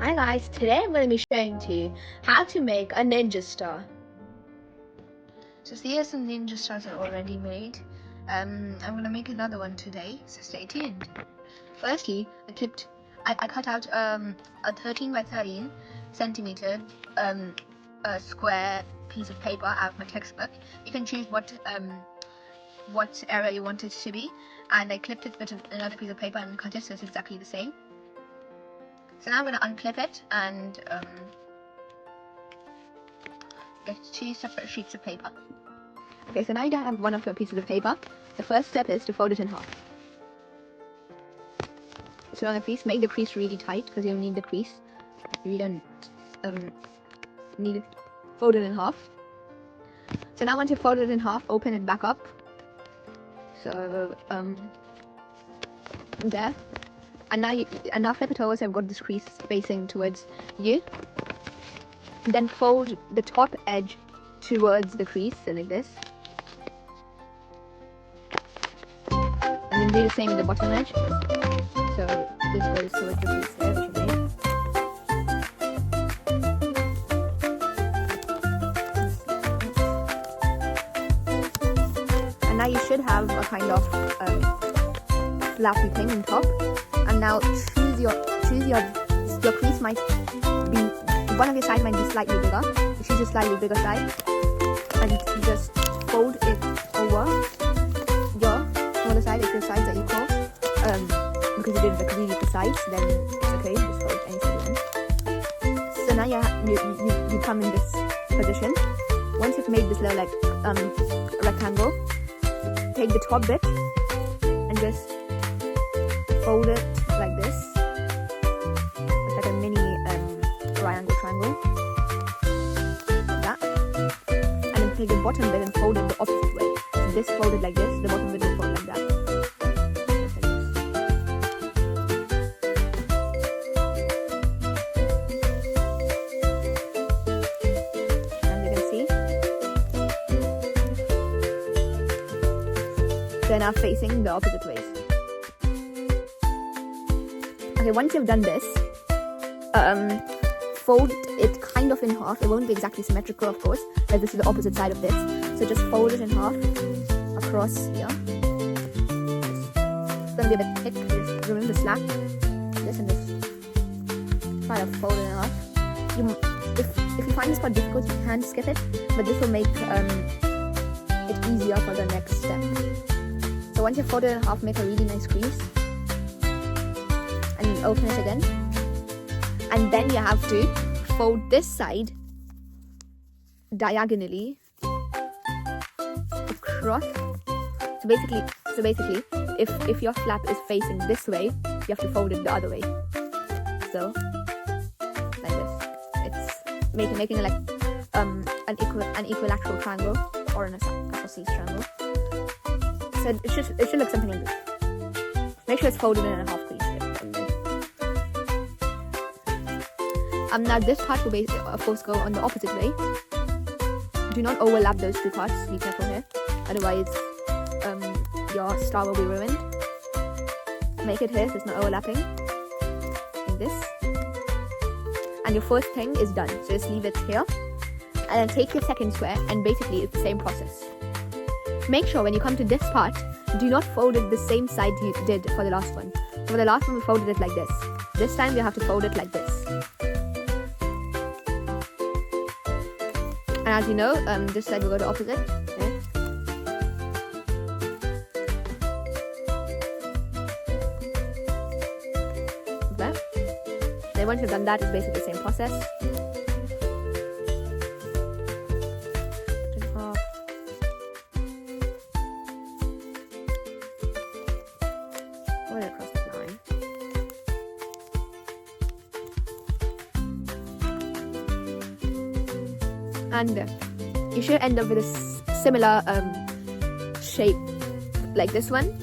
Hi guys, today I'm going to be showing to you how to make a ninja star. So here are some ninja stars I already made. I'm going to make another one today, so stay tuned. Firstly, I cut out a 13 by 13 centimeter a square piece of paper out of my textbook. You can choose what area you want it to be, and I clipped it with another piece of paper and cut it so it's exactly the same. So now I'm going to unclip it and get 2 separate sheets of paper. Okay, so now you have one of your pieces of paper. The first step is to fold it in half. So on the crease, make the crease really tight because you'll need the crease. You don't need it folded in half. So now once you've folded it in half, open it back up. So there. And now flip it over so I've got this crease facing towards you. Then fold the top edge towards the crease, so like this. And then do the same with the bottom edge. So this goes towards the crease there, which you made. And now you should have a kind of flappy thing on top. And now choose your crease might be, one of your sides might be slightly bigger. You choose a slightly bigger side and just fold it over your smaller side if your sides are equal. Because you did it really to sides, then it's okay, just fold any side you want. So now you come in this position. Once you've made this little rectangle, take the top bit and just fold it like this. It's like a mini triangle, like that. And then take the bottom bit and fold it the opposite way. So this folded like this, the bottom bit will fold like that. And you can see they're now facing the opposite ways. Okay, once you've done this, fold it kind of in half. It won't be exactly symmetrical, of course, but this is the opposite side of this. So just fold it in half across here. It's going to be a bit thick. Just remove the slack. This and this. Try to fold it in half. If you find this part difficult, you can skip it, but this will make it easier for the next step. So once you've folded it in half, make a really nice crease. And open it again, and then you have to fold this side diagonally across. So basically, if your flap is facing this way, you have to fold it the other way. So like this, it's making like an equilateral triangle or an isosceles triangle. So it should look something like this. Make sure it's folded in a half crease. Now this part will of course go on the opposite way. Do not overlap those two parts, be careful here, otherwise your star will be ruined. Make it here so it's not overlapping, like this. And your first thing is done, so just leave it here. And then take your second square, and basically it's the same process. Make sure when you come to this part, do not fold it the same side you did for the last one. So for the last one we folded it like this. This time you have to fold it like this. And as you know, this side will go to opposite. Okay. There. Then once you've done that, it's basically the same process. Put it across the line. And you should end up with a similar shape like this one.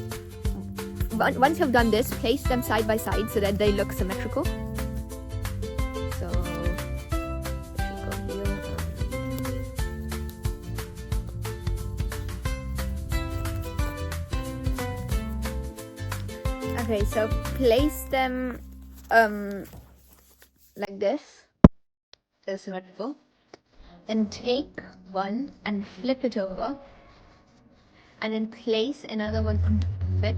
But once you've done this, place them side by side so that they look symmetrical. So it should go here. Okay, so place them like this. This vertical. Then take one and flip it over, and then place another one on it.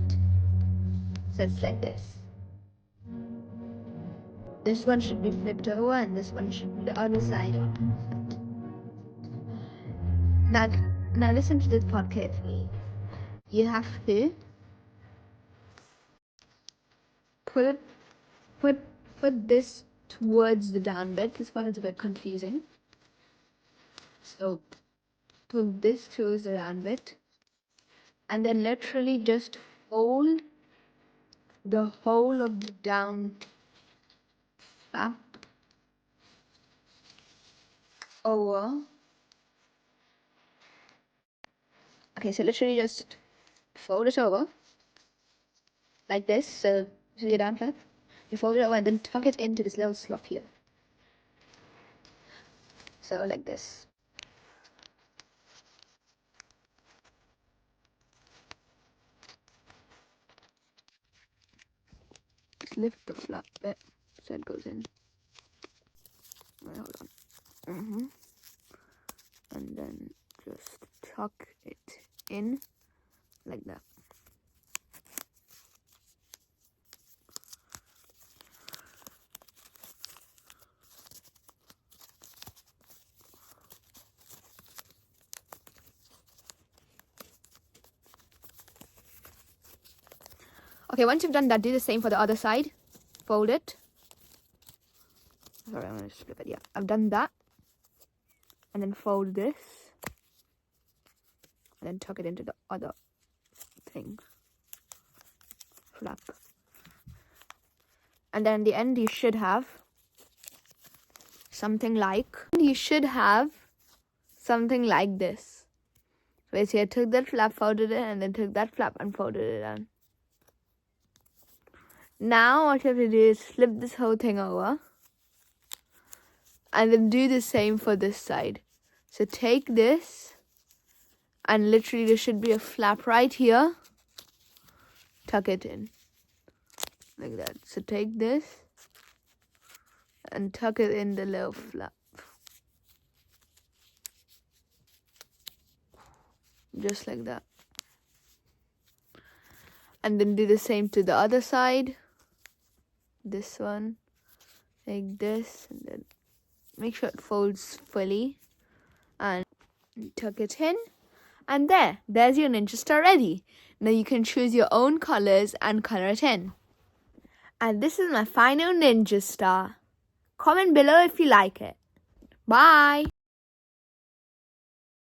So it's like this. This one should be flipped over, and this one should be the other side. Now listen to this part carefully. You have to put this towards the down bit. This part is a bit confusing. So put this towards the down bit, and then literally just fold the whole of the down flap over. Okay, so literally just fold it over like this. So see your down flap. You fold it over and then tuck it into this little slot here. So like this. Just lift the flap bit so it goes in. Wait, hold on. And then just tuck it in like that. Okay, once you've done that, do the same for the other side. Fold it. Sorry, I'm going to flip it. Yeah, I've done that. And then fold this. And then tuck it into the other thing. Flap. And then in the end, you should have something like this. So here, I took that flap, folded it, and then took that flap and folded it down. Now what you have to do is flip this whole thing over. And then do the same for this side. So take this, and literally there should be a flap right here. Tuck it in. Like that. So take this and tuck it in the little flap. Just like that. And then do the same to the other side. This one. Like this. And then make sure it folds fully. And tuck it in. And there's your ninja star ready. Now you can choose your own colors and color it in. And this is my final ninja star. Comment below if you like it. Bye.